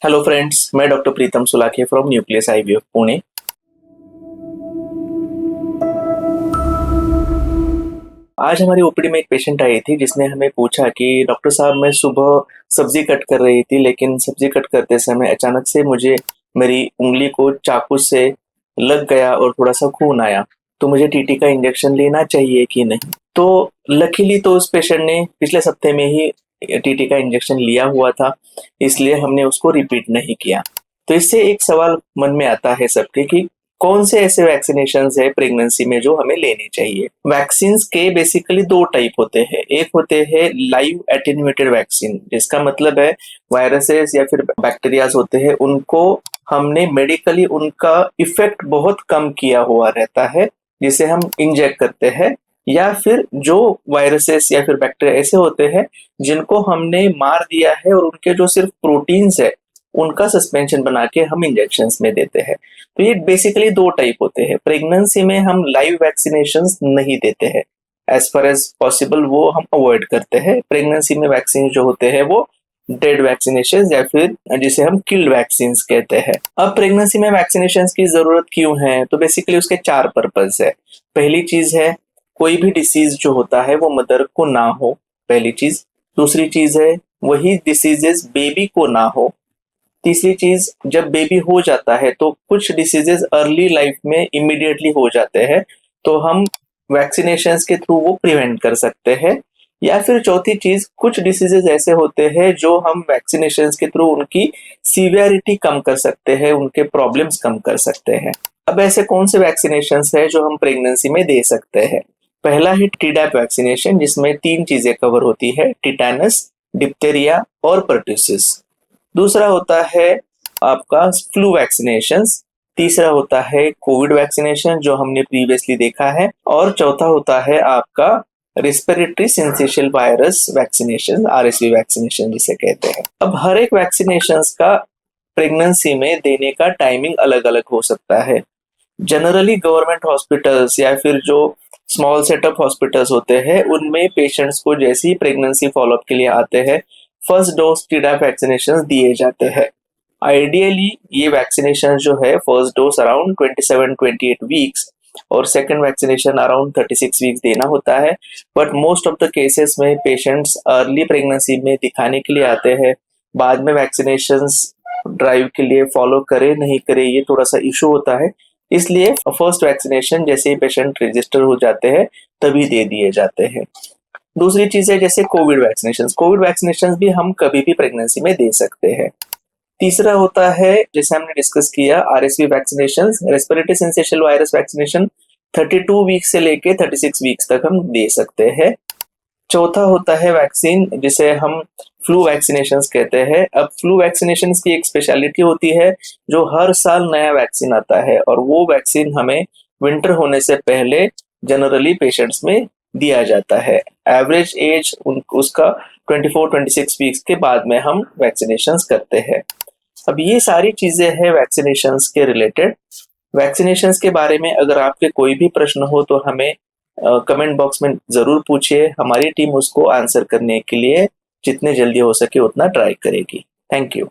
Hello friends, मैं doctor Pritam Sulakhiya from Nucleus IVF Pune. आज हमारी ओपीडी में एक पेशेंट आई थी जिसने हमें पूछा कि डॉक्टर साहब, मैं सुबह सब्जी कट कर रही थी, लेकिन सब्जी कट करते समय अचानक से मुझे मेरी उंगली को चाकू से लग गया और थोड़ा सा खून आया। तो मुझे टीटी का इंजेक्शन लेना चाहिए कि नहीं? तो लकीली तो उस पेशेंट ने पिछले सप्ताह में ही टीटी का इंजेक्शन लिया हुआ था, इसलिए हमने उसको रिपीट नहीं किया। तो इससे एक सवाल मन में आता है सबके कि कौन से ऐसे वैक्सीनेशन है प्रेगनेंसी में जो हमें लेने चाहिए। वैक्सीन के बेसिकली दो टाइप होते हैं। एक होते हैं लाइव एटेन्यूएटेड वैक्सीन, जिसका मतलब है वायरसेस या फिर बैक्टीरियाज होते हैं, उनको हमने मेडिकली उनका इफेक्ट बहुत कम किया हुआ रहता है, जिसे हम इंजेक्ट करते हैं। या फिर जो वायरसेस या फिर बैक्टीरिया ऐसे होते हैं जिनको हमने मार दिया है और उनके जो सिर्फ प्रोटीन्स है उनका सस्पेंशन बना के हम इंजेक्शन में देते हैं। तो ये बेसिकली दो टाइप होते हैं। प्रेगनेंसी में हम लाइव वैक्सीनेशन नहीं देते हैं, एज फार एज पॉसिबल वो हम अवॉइड करते हैं। प्रेगनेंसी में वैक्सीन जो होते हैं वो डेड वैक्सीनेशन या फिर जिसे हम किल्ड वैक्सीन कहते हैं। अब प्रेगनेंसी में वैक्सीनेशन की जरूरत क्यों है? तो बेसिकली उसके चार पर्पज है। पहली चीज है, कोई भी डिसीज जो होता है वो मदर को ना हो, पहली चीज। दूसरी चीज है, वही डिसीजेस बेबी को ना हो। तीसरी चीज, जब बेबी हो जाता है तो कुछ डिसीजेस अर्ली लाइफ में इमीडिएटली हो जाते हैं, तो हम वैक्सीनेशन के थ्रू वो प्रिवेंट कर सकते हैं। या फिर चौथी चीज, कुछ डिसीजेस ऐसे होते हैं जो हम वैक्सीनेशन के थ्रू उनकी सीवियरिटी कम कर सकते हैं, उनके प्रॉब्लम्स कम कर सकते हैं। अब ऐसे कौन से वैक्सीनेशन है जो हम प्रेगनेंसी में दे सकते हैं? पहला है टीडैप वैक्सीनेशन, जिसमें तीन चीजें कवर होती है: टिटानस, डिप्थेरिया और पर्ट्यूसिस। दूसरा होता है आपका फ्लू वैक्सीनेशन। तीसरा होता है कोविड वैक्सीनेशन जो हमने प्रीवियसली देखा है। और चौथा होता है आपका respiratory syncytial virus vaccination, RSV vaccination जिसे कहते हैं। अब हर एक वैक्सीनेशन का प्रेगनेंसी में देने का टाइमिंग अलग अलग हो सकता है। जनरली गवर्नमेंट हॉस्पिटल्स या फिर जो स्मॉल सेटअप हॉस्पिटल्स होते हैं उनमें पेशेंट्स को जैसे ही प्रेगनेंसी फॉलोअप के लिए आते हैं, फर्स्ट डोज टीडैप वैक्सीनेशन दिए जाते हैं। आइडियली ये वैक्सीनेशन जो है फर्स्ट डोज अराउंड 27-28 वीक्स और सेकंड वैक्सीनेशन अराउंड 36 वीक्स देना होता है। But most of the cases में पेशेंट्स अर्ली प्रेगनेंसी में दिखाने के लिए आते हैं, बाद में वैक्सीनेशन ड्राइव के लिए फॉलो करे नहीं करे ये थोड़ा सा इशू होता है। इसलिए फर्स्ट वैक्सीनेशन जैसे ही पेशेंट रजिस्टर हो जाते हैं तभी दे दिए जाते हैं। दूसरी चीज है जैसे कोविड वैक्सीनेशन। कोविड वैक्सीनेशन भी हम कभी भी प्रेगनेंसी में दे सकते हैं। तीसरा होता है, जैसे हमने डिस्कस किया, RSV vaccination, respiratory syncytial virus vaccination 32 week से लेके 36 वीक्स तक हम दे सकते हैं। चौथा होता है वैक्सीन जिसे हम फ्लू वैक्सीनेशन कहते हैं। अब फ्लू वैक्सीनेशन की एक स्पेशलिटी होती है, जो हर साल नया वैक्सीन आता है और वो वैक्सीन हमें विंटर होने से पहले जनरली पेशेंट्स में दिया जाता है। एवरेज एज उसका 24-26 वीक्स के बाद में हम वैक्सीनेशन करते हैं। अब ये सारी चीजें हैं वैक्सीनेशन के रिलेटेड। वैक्सीनेशन के बारे में अगर आपके कोई भी प्रश्न हो तो हमें कमेंट बॉक्स में जरूर पूछिए। हमारी टीम उसको आंसर करने के लिए जितने जल्दी हो सके उतना ट्राई करेगी। Thank you.